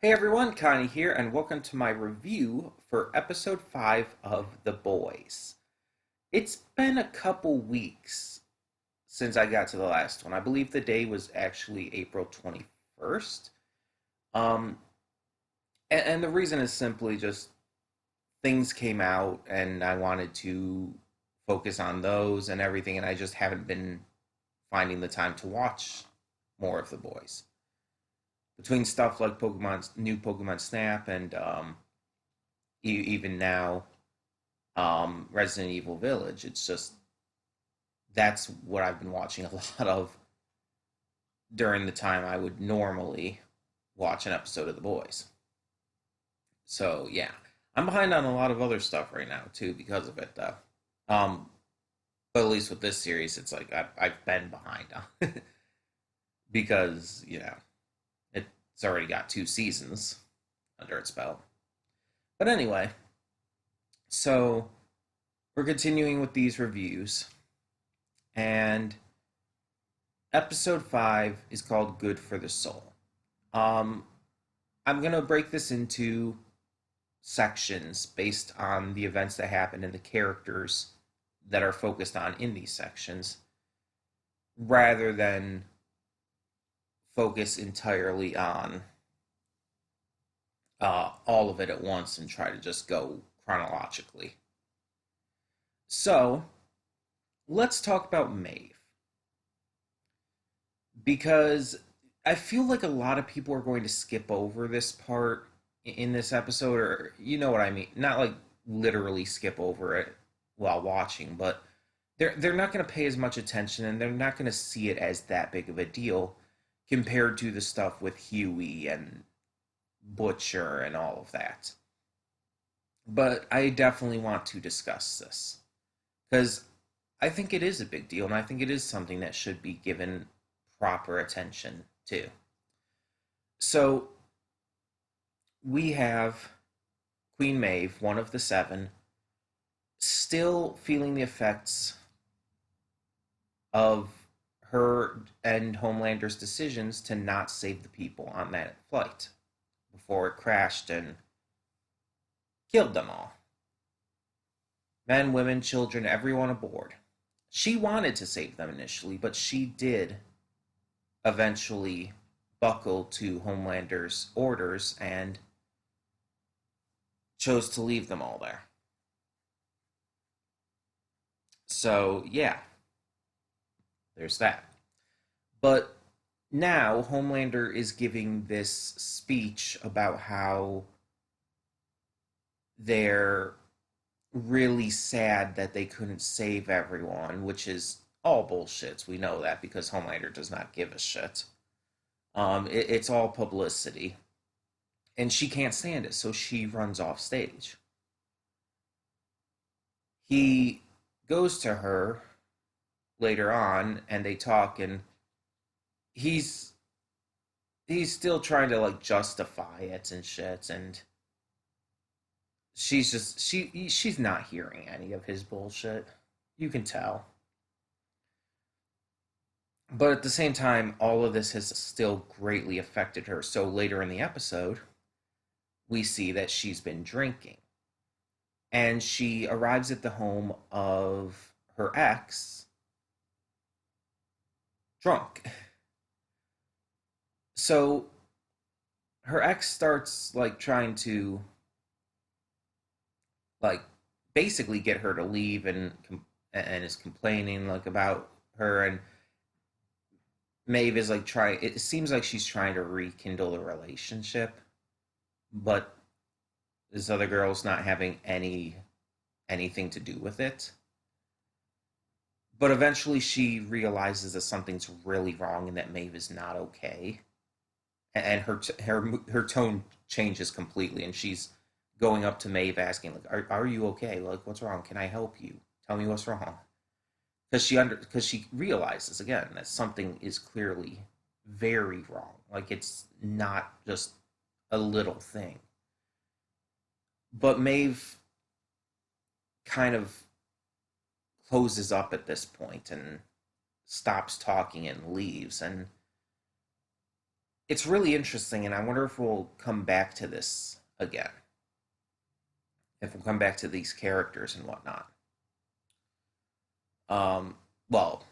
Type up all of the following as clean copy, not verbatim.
Hey everyone, Connie here, and welcome to my review for episode 5 of The Boys. It's been a couple weeks since I got to the last one. I believe the day was actually April 21st. Um, and the reason is simply just things came out and I wanted to focus on those and everything, and I just haven't been finding the time to watch more of The Boys. Between stuff like Pokemon's new Pokemon Snap and even now Resident Evil Village. It's just that's what I've been watching a lot of during the time I would normally watch an episode of The Boys. So yeah, I'm behind on a lot of other stuff right now too because of it though. Um, but at least with this series, it's like I've been behind on because it's already got 2 seasons under its belt. But anyway, so we're continuing with these reviews, and episode 5 is called Good for the Soul. Um, I'm going to break this into sections based on the events that happen and the characters that are focused on in these sections rather than focus entirely on all of it at once and try to just go chronologically. So, let's talk about Maeve because I feel like a lot of people are going to skip over this part in this episode, or you know what I mean. Not like literally skip over it while watching, but they're not going to pay as much attention, and they're not going to see it as that big of a deal compared to the stuff with Huey and Butcher and all of that. But I definitely want to discuss this because I think it is a big deal, and I think it is something that should be given proper attention to. So we have Queen Maeve, one of the seven, still feeling the effects of her and Homelander's decisions to not save the people on that flight before it crashed and killed them all. Men, women, children, everyone aboard. She wanted to save them initially, but she did eventually buckle to Homelander's orders and chose to leave them all there. So, yeah, there's that. But now Homelander is giving this speech about how they're really sad that they couldn't save everyone, which is all bullshit. We know that because Homelander does not give a shit. It's all publicity. And she can't stand it, so she runs off stage. He goes to her later on and they talk, and he's he's still trying to like justify it and shit, and she's not hearing any of his bullshit. You can tell. But at the same time, all of this has still greatly affected her. So later in the episode, we see that she's been drinking. And she arrives at the home of her ex drunk. So her ex starts like trying to like basically get her to leave and is complaining like about her, and Maeve is like trying, it seems like she's trying to rekindle the relationship, but this other girl's not having anything to do with it. But eventually she realizes that something's really wrong and that Maeve is not okay. And her tone changes completely, and she's going up to Maeve asking like, are you okay? Like, what's wrong? Can I help you? Tell me what's wrong. Because she realizes again that something is clearly very wrong. Like, it's not just a little thing. But Maeve kind of closes up at this point and stops talking and leaves. And it's really interesting, and I wonder if we'll come back to this again. If we'll come back to these characters and whatnot. Um, well,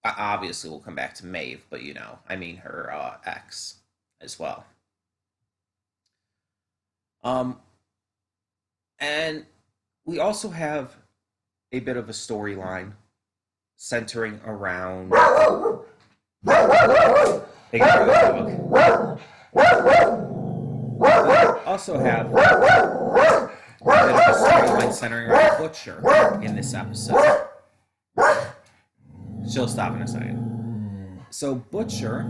obviously we'll come back to Maeve, but I mean her ex as well. Um, and we also have a bit of a storyline centering around. Ignore the dog. We also have a bit of a storyline centering around Butcher in this episode. She'll stop in a second. So Butcher,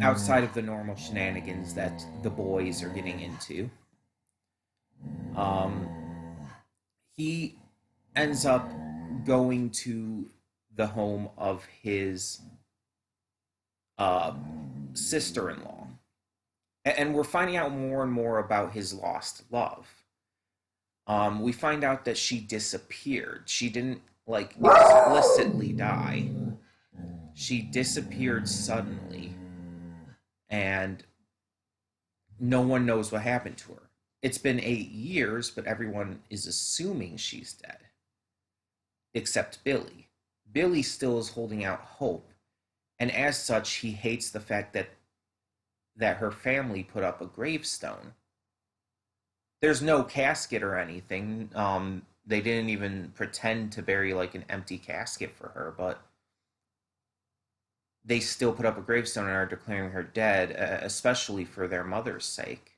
outside of the normal shenanigans that the boys are getting into, um, he ends up going to the home of his uh, sister-in-law, and we're finding out more and more about his lost love. We find out that she disappeared. She didn't like explicitly die. She disappeared suddenly, and no one knows what happened to her. It's been 8 years, but everyone is assuming she's dead, except Billy. Billy still is holding out hope, and as such, he hates the fact that her family put up a gravestone. There's no casket or anything. They didn't even pretend to bury like an empty casket for her, but they still put up a gravestone and are declaring her dead, especially for their mother's sake.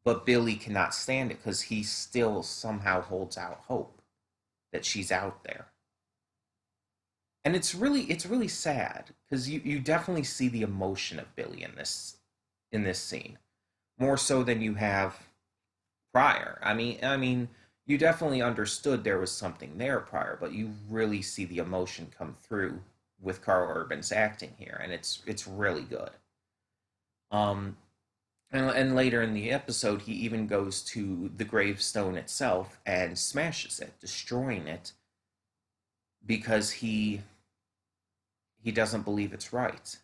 But Billy cannot stand it because he still somehow holds out hope that she's out there. And it's really sad because you definitely see the emotion of Billy in this scene more so than you have prior. I mean, you definitely understood there was something there prior, but you really see the emotion come through with Carl Urban's acting here, and it's really good. Um, and later in the episode, he even goes to the gravestone itself and smashes it, destroying it because he doesn't believe it's right.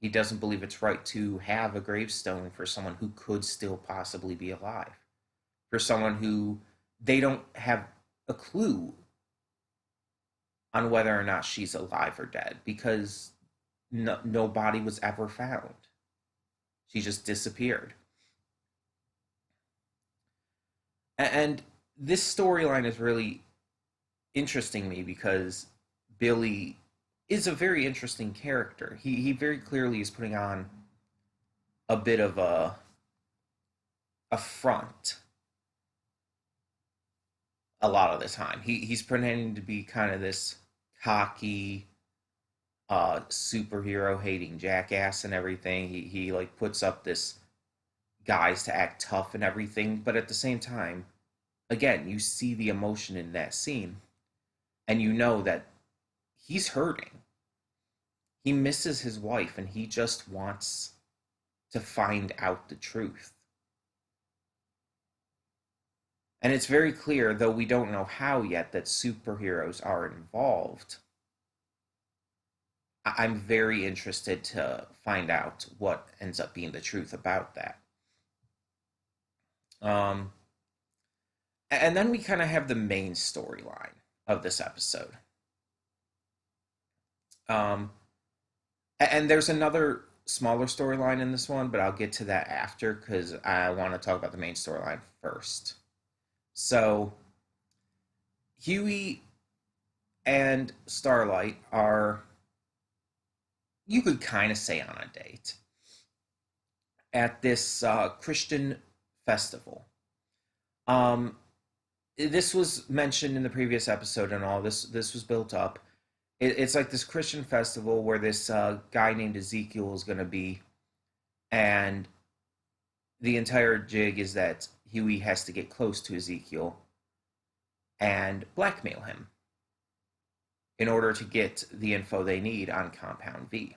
He doesn't believe it's right to have a gravestone for someone who could still possibly be alive, for someone who they don't have a clue on whether or not she's alive or dead because no body was ever found. She just disappeared. And this storyline is really interesting me because Billy is a very interesting character. He very clearly is putting on a bit of a front a lot of the time. He's pretending to be kind of this cocky superhero hating jackass and everything. He like puts up this guys to act tough and everything, but at the same time, again, you see the emotion in that scene and you know that he's hurting. He misses his wife and he just wants to find out the truth. And it's very clear, though we don't know how yet, that superheroes are involved. I'm very interested to find out what ends up being the truth about that. Um, and then we kind of have the main storyline of this episode. Um, and there's another smaller storyline in this one, but I'll get to that after because I want to talk about the main storyline first. So, Huey and Starlight are, you could kind of say, on a date at this Christian festival. Um, this was mentioned in the previous episode, and all this was built up. It's like this Christian festival where this guy named Ezekiel is going to be, and the entire jig is that Huey has to get close to Ezekiel and blackmail him in order to get the info they need on Compound V.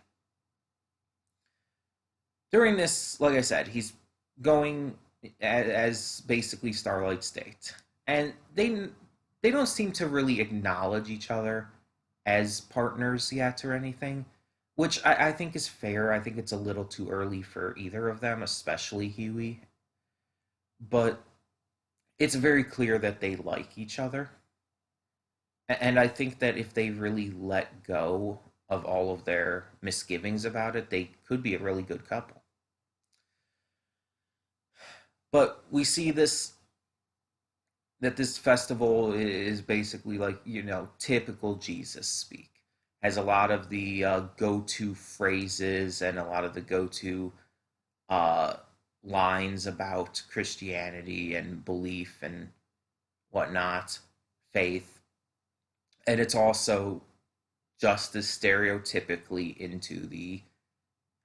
During this, like I said, he's going as basically Starlight's date, and they don't seem to really acknowledge each other as partners yet or anything, which I think is fair. I think it's a little too early for either of them, especially Huey. But it's very clear that they like each other. And I think that if they really let go of all of their misgivings about it, they could be a really good couple. But we see this that this festival is basically like, typical Jesus speak. Has a lot of the go-to phrases and a lot of the go-to uh, lines about Christianity and belief and whatnot, faith, and it's also just as stereotypically into the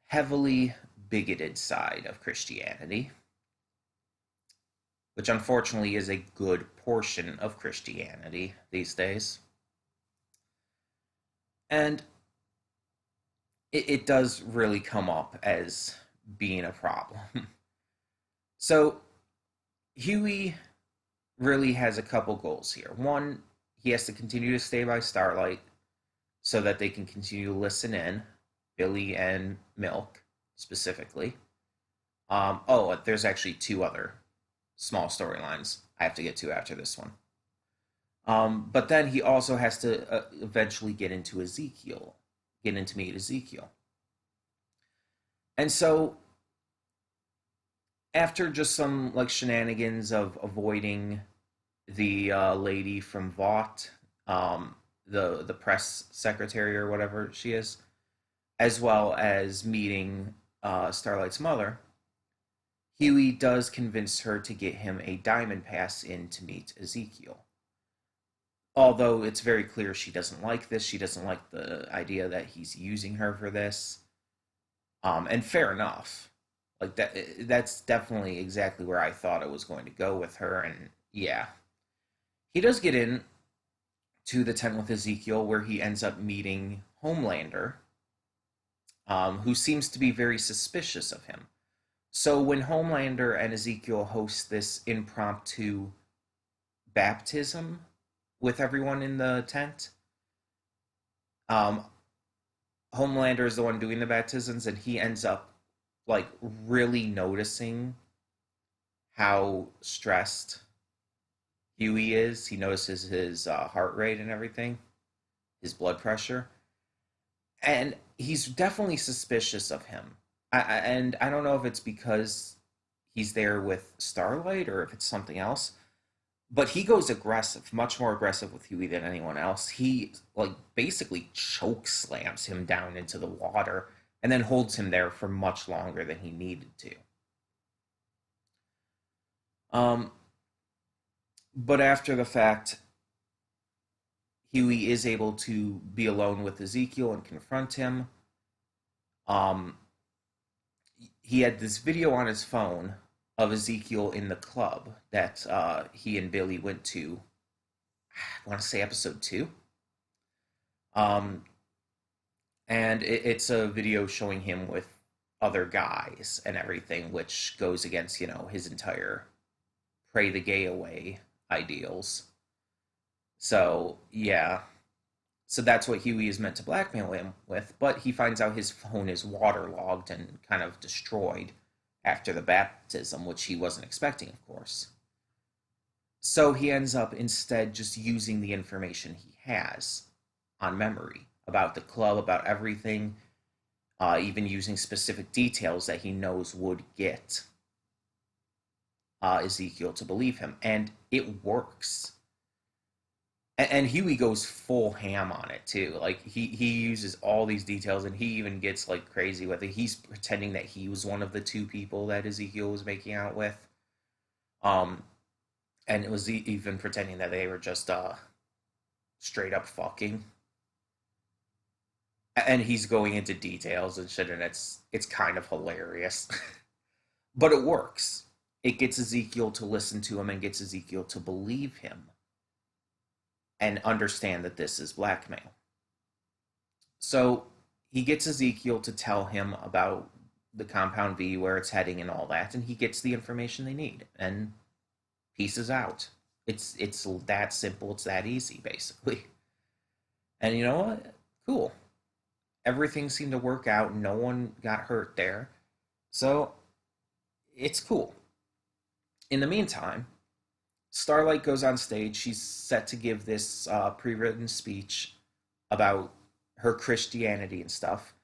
heavily bigoted side of Christianity, which unfortunately is a good portion of Christianity these days. And it does really come up as being a problem. So Huey really has a couple goals here. One, he has to continue to stay by Starlight so that they can continue to listen in, Billy and Milk specifically. Oh, there's actually two other small storylines I have to get to after this one. But then he also has to eventually get into Ezekiel, get into meet Ezekiel. And so after just some like shenanigans of avoiding the lady from Vought, the press secretary or whatever she is, as well as meeting Starlight's mother, Huey does convince her to get him a diamond pass in to meet Ezekiel. Although it's very clear she doesn't like this, she doesn't like the idea that he's using her for this. And fair enough. Like that's definitely exactly where I thought it was going to go with her. And yeah, he does get in to the tent with Ezekiel, where he ends up meeting Homelander, who seems to be very suspicious of him. So when Homelander and Ezekiel host this impromptu baptism with everyone in the tent, um, Homelander is the one doing the baptisms, and he ends up like really noticing how stressed Huey is. He notices his heart rate and everything, his blood pressure, and he's definitely suspicious of him. And I don't know if it's because he's there with Starlight or if it's something else. But he goes aggressive, much more aggressive with Huey than anyone else. He like basically choke slams him down into the water and then holds him there for much longer than he needed to. Um, but after the fact, Huey is able to be alone with Ezekiel and confront him. Um, he had this video on his phone of Ezekiel in the club that he and Billy went to. I want to say episode 2. Um, and it's a video showing him with other guys and everything, which goes against his entire pray the gay away ideals. So yeah, so that's what Huey is meant to blackmail him with, but he finds out his phone is waterlogged and kind of destroyed after the baptism, which he wasn't expecting, of course. So he ends up instead just using the information he has on memory about the club, about everything, even using specific details that he knows would get Ezekiel to believe him. And it works. And Huey goes full ham on it too. Like he uses all these details, and he even gets like crazy with it. He's pretending that he was one of the two people that Ezekiel was making out with. Um, and it was even pretending that they were just straight up fucking. And he's going into details and shit, and it's kind of hilarious. But it works. It gets Ezekiel to listen to him and gets Ezekiel to believe him and understand that this is blackmail. So he gets Ezekiel to tell him about the Compound V, where it's heading, and all that, and he gets the information they need and pieces out. It's that simple. It's that easy, basically. And you know what? Cool. everything seemed to work out. No one got hurt there. So it's cool. In the meantime, Starlight goes on stage. She's set to give this pre-written speech about her Christianity and stuff.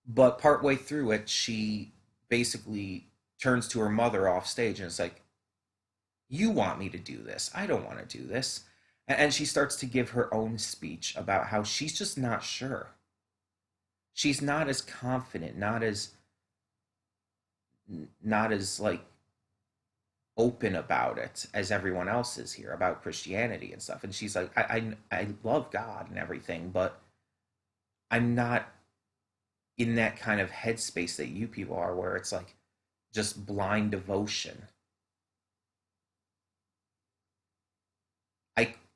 But partway through it, she basically turns to her mother off stage and it's like, "You want me to do this? I don't want to do this." And she starts to give her own speech about how she's just not sure. She's not as confident, not as like open about it as everyone else is here about Christianity and stuff. And she's like, I love God and everything, but I'm not in that kind of headspace that you people are, where it's like just blind devotion.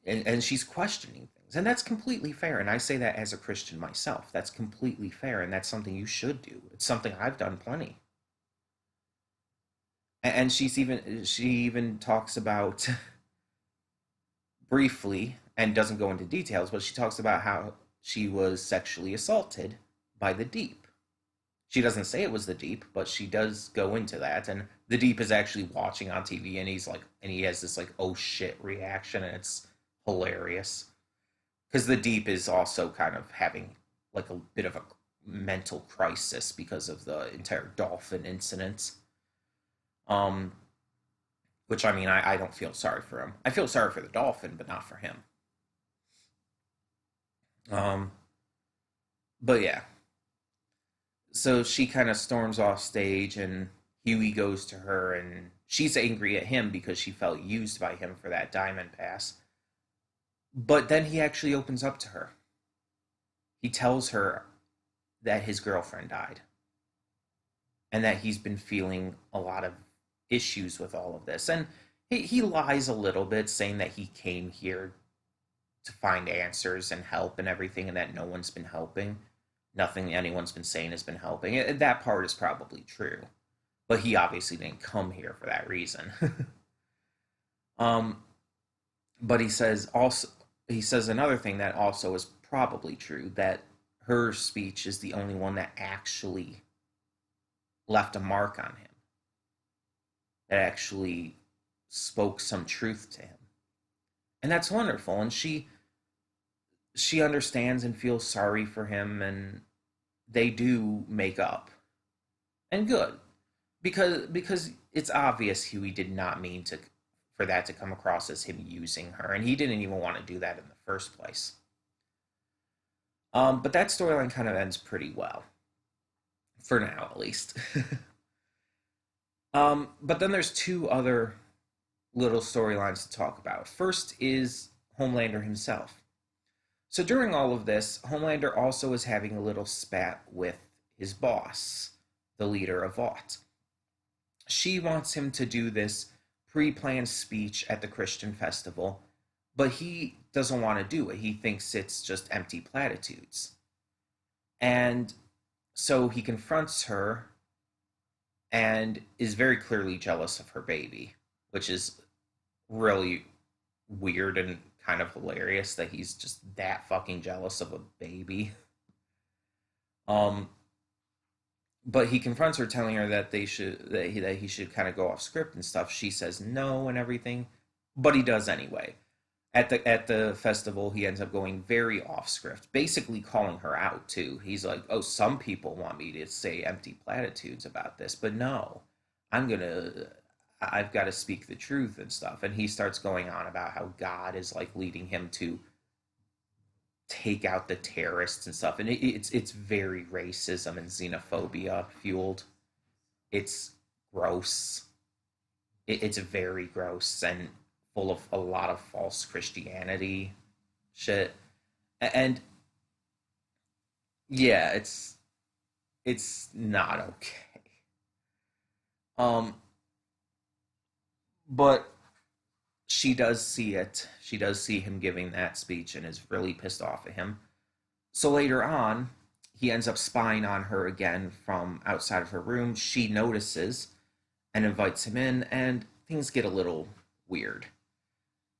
And she's questioning things, and that's completely fair. And I say that as a Christian myself. That's completely fair, and that's something you should do. It's something I've done plenty. And she even talks about briefly, and doesn't go into details, but she talks about how she was sexually assaulted by the Deep. She doesn't say it was the Deep, but she does go into that. And the Deep is actually watching on TV, and he's like, and he has this like, "oh shit" reaction, and it's hilarious because the Deep is also kind of having like a bit of a mental crisis because of the entire dolphin incident. Um, which I mean, I don't feel sorry for him. I feel sorry for the dolphin, but not for him. Um, but yeah, so she kind of storms off stage, and Huey goes to her, and she's angry at him because she felt used by him for that diamond pass. But then he actually opens up to her. He tells her that his girlfriend died and that he's been feeling a lot of issues with all of this. And he lies a little bit, saying that he came here to find answers and help and everything, and that no one's been helping. Nothing anyone's been saying has been helping. That part is probably true, but he obviously didn't come here for that reason. um, but he says another thing that also is probably true, that her speech is the only one that actually left a mark on him, that actually spoke some truth to him. And that's wonderful. And she understands and feels sorry for him, and they do make up. And good. Because it's obvious Huey did not mean to for that to come across as him using her, and he didn't even want to do that in the first place. But that storyline kind of ends pretty well, for now at least. But then there's two other little storylines to talk about. First is Homelander himself. So during all of this, Homelander also is having a little spat with his boss, the leader of Vought. She wants him to do this pre planned speech at the Christian festival, but he doesn't want to do it. He thinks it's just empty platitudes. And so he confronts her and is very clearly jealous of her baby, which is really weird and kind of hilarious that he's just that fucking jealous of a baby. Um, but he confronts her, telling her that he should kind of go off script and stuff. She says no and everything, but he does anyway. At the festival, he ends up going very off script, basically calling her out too. He's like, "Oh, some people want me to say empty platitudes about this, but no, I'm gonna I've got to speak the truth and stuff." And he starts going on about how God is like leading him to take out the terrorists and stuff, and it's very racism and xenophobia fueled. It's gross. It's very gross and full of a lot of false Christianity shit. And yeah, it's not okay. Um, but she does see it. She does see him giving that speech and is really pissed off at him. So later on, he ends up spying on her again from outside of her room. She notices and invites him in, and things get a little weird.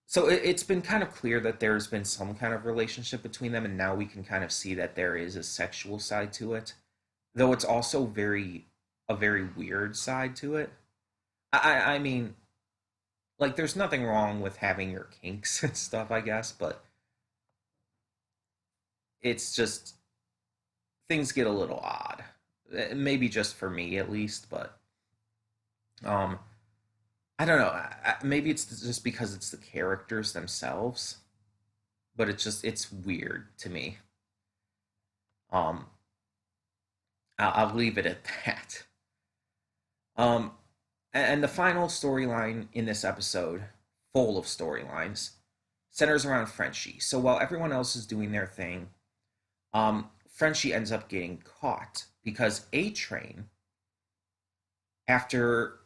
So it's been kind of clear that there's been some kind of relationship between them, and now we can kind of see that there is a sexual side to it, though it's also a very weird side to it. I mean, like, there's nothing wrong with having your kinks and stuff, I guess, but it's just things get a little odd. Maybe just for me at least, but um, I don't know. Maybe it's just because it's the characters themselves, but it's weird to me. Um, I'll leave it at that. Um, and the final storyline in this episode, full of storylines, centers around Frenchie. So while everyone else is doing their thing, Frenchie ends up getting caught because A Train, after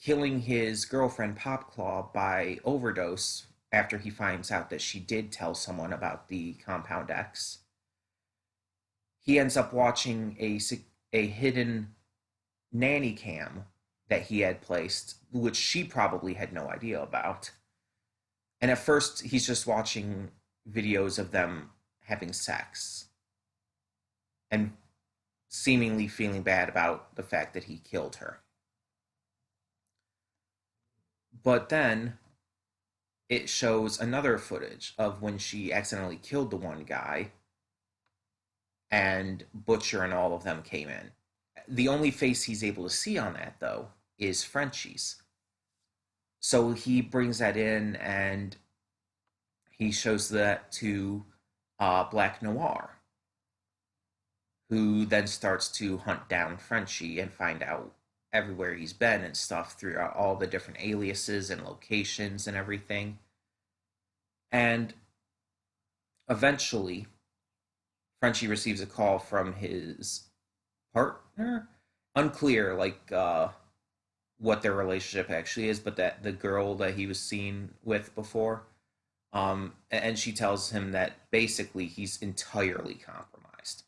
killing his girlfriend Popclaw by overdose, after he finds out that she did tell someone about the Compound X, he ends up watching a hidden nanny cam that he had placed, which she probably had no idea about. And at first, he's just watching videos of them having sex and seemingly feeling bad about the fact that he killed her. But then it shows another footage of when she accidentally killed the one guy and Butcher and all of them came in. The only face he's able to see on that, though, is Frenchie's. So he brings that in and he shows that to Black Noir, who then starts to hunt down Frenchie and find out everywhere he's been and stuff throughout all the different aliases and locations and everything. And eventually, Frenchie receives a call from his partner. Unclear, like, what their relationship actually is, but that the girl that he was seen with before. And she tells him that basically he's entirely compromised.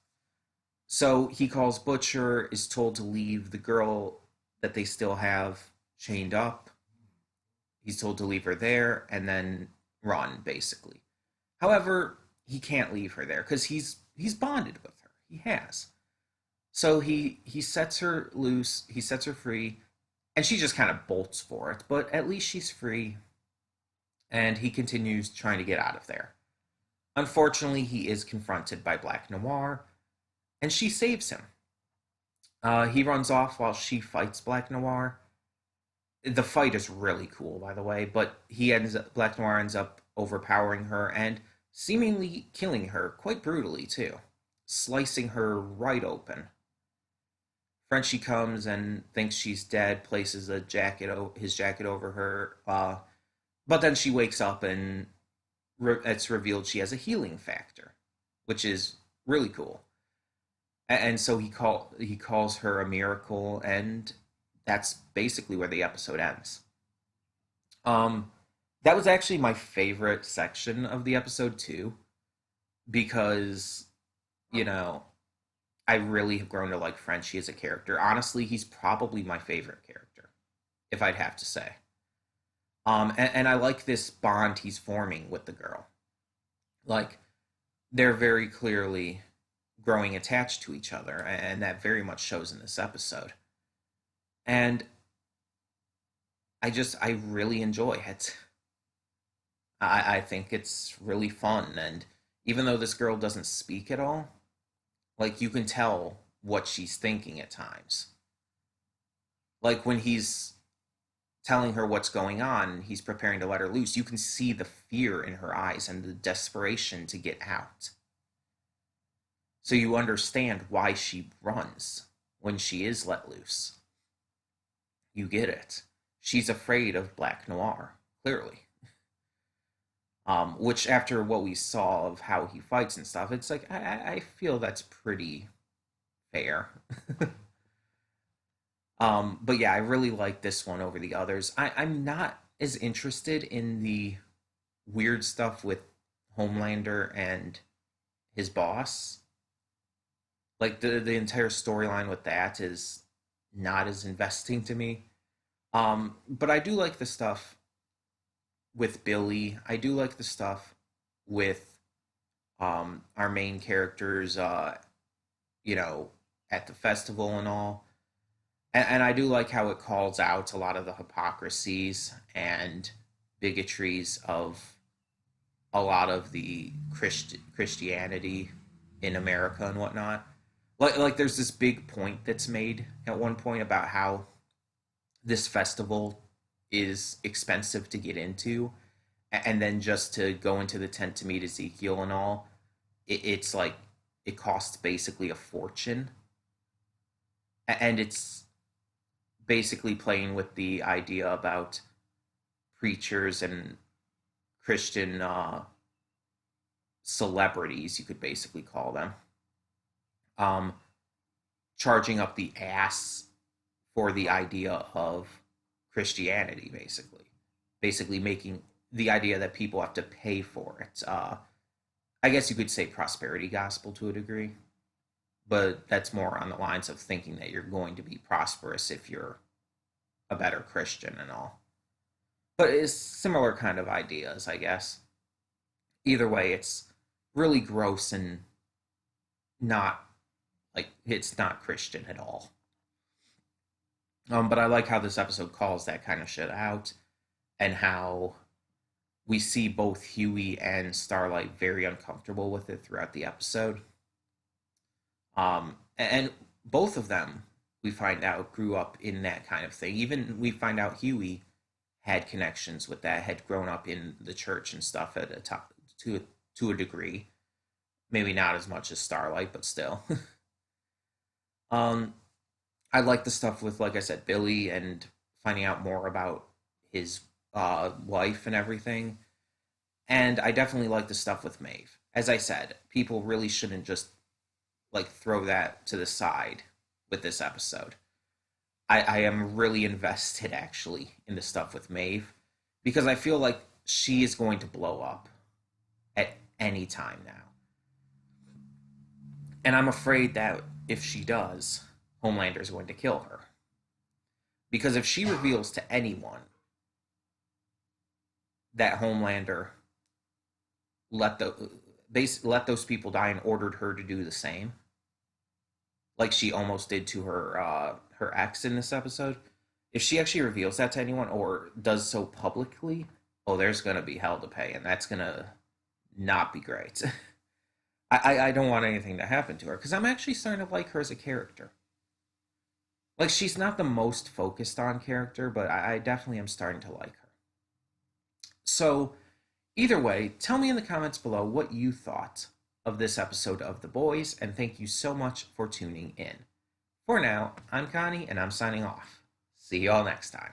So he calls Butcher, is told to leave the girl that they still have chained up. He's told to leave her there and then run, basically. However, he can't leave her there because he's bonded with her. He has. So he sets her loose, he sets her free, and she just kind of bolts for it, but at least she's free, and he continues trying to get out of there. Unfortunately, he is confronted by Black Noir, and she saves him. He runs off while she fights Black Noir. The fight is really cool, by the way, but Black Noir ends up overpowering her and seemingly killing her quite brutally too, slicing her right open. Frenchie comes and thinks she's dead, places his jacket over her, but then she wakes up and it's revealed she has a healing factor, which is really cool. And so he calls her a miracle, and that's basically where the episode ends. Um, that was actually my favorite section of the episode too, because you know I really have grown to like Frenchie as a character. Honestly, he's probably my favorite character, if I'd have to say. And I like this bond he's forming with the girl. Like, they're very clearly growing attached to each other, and that very much shows in this episode. And I really enjoy it. I think it's really fun, and even though this girl doesn't speak at all, like, you can tell what she's thinking at times. Like, when he's telling her what's going on, he's preparing to let her loose, you can see the fear in her eyes and the desperation to get out. So you understand why she runs when she is let loose. You get it. She's afraid of Black Noir, clearly. Which, after what we saw of how he fights and stuff, it's like, I feel that's pretty fair. But yeah, I really like this one over the others. I'm not as interested in the weird stuff with Homelander and his boss. Like, the entire storyline with that is not as investing to me. But I do like the stuff with Billy. I do like the stuff with our main characters, you know, at the festival and all. And I do like how it calls out a lot of the hypocrisies and bigotries of a lot of the Christianity in America and whatnot. Like there's this big point that's made at one point about how this festival is expensive to get into, and then just to go into the tent to meet Ezekiel and all, it's like it costs basically a fortune, and it's basically playing with the idea about preachers and Christian celebrities, you could basically call them, um, charging up the ass for the idea of Christianity, basically making the idea that people have to pay for it. I guess you could say prosperity gospel to a degree, but that's more on the lines of thinking that you're going to be prosperous if you're a better Christian and all. But it's similar kind of ideas, I guess. Either way, it's really gross and not like it's not Christian at all. But I like how this episode calls that kind of shit out, and how we see both Huey and Starlight very uncomfortable with it throughout the episode. And both of them, we find out, grew up in that kind of thing. Even we find out Huey had connections with that, had grown up in the church and stuff at a top, to a degree. Maybe not as much as Starlight, but still. um, I like the stuff with, like I said, Billy and finding out more about his wife and everything. And I definitely like the stuff with Maeve. As I said, people really shouldn't just like throw that to the side with this episode. I am really invested actually in the stuff with Maeve because I feel like she is going to blow up at any time now. And I'm afraid that if she does, Homelander is going to kill her. Because if she reveals to anyone that Homelander let the let those people die and ordered her to do the same, like she almost did to her ex in this episode. If she actually reveals that to anyone or does so publicly, oh, there's gonna be hell to pay, and that's gonna not be great. I don't want anything to happen to her because I'm actually starting to like her as a character. Like she's not the most focused on character, but I definitely am starting to like her. So either way, tell me in the comments below what you thought of this episode of The Boys, and thank you so much for tuning in. For now, I'm Connie, and I'm signing off. See y'all next time.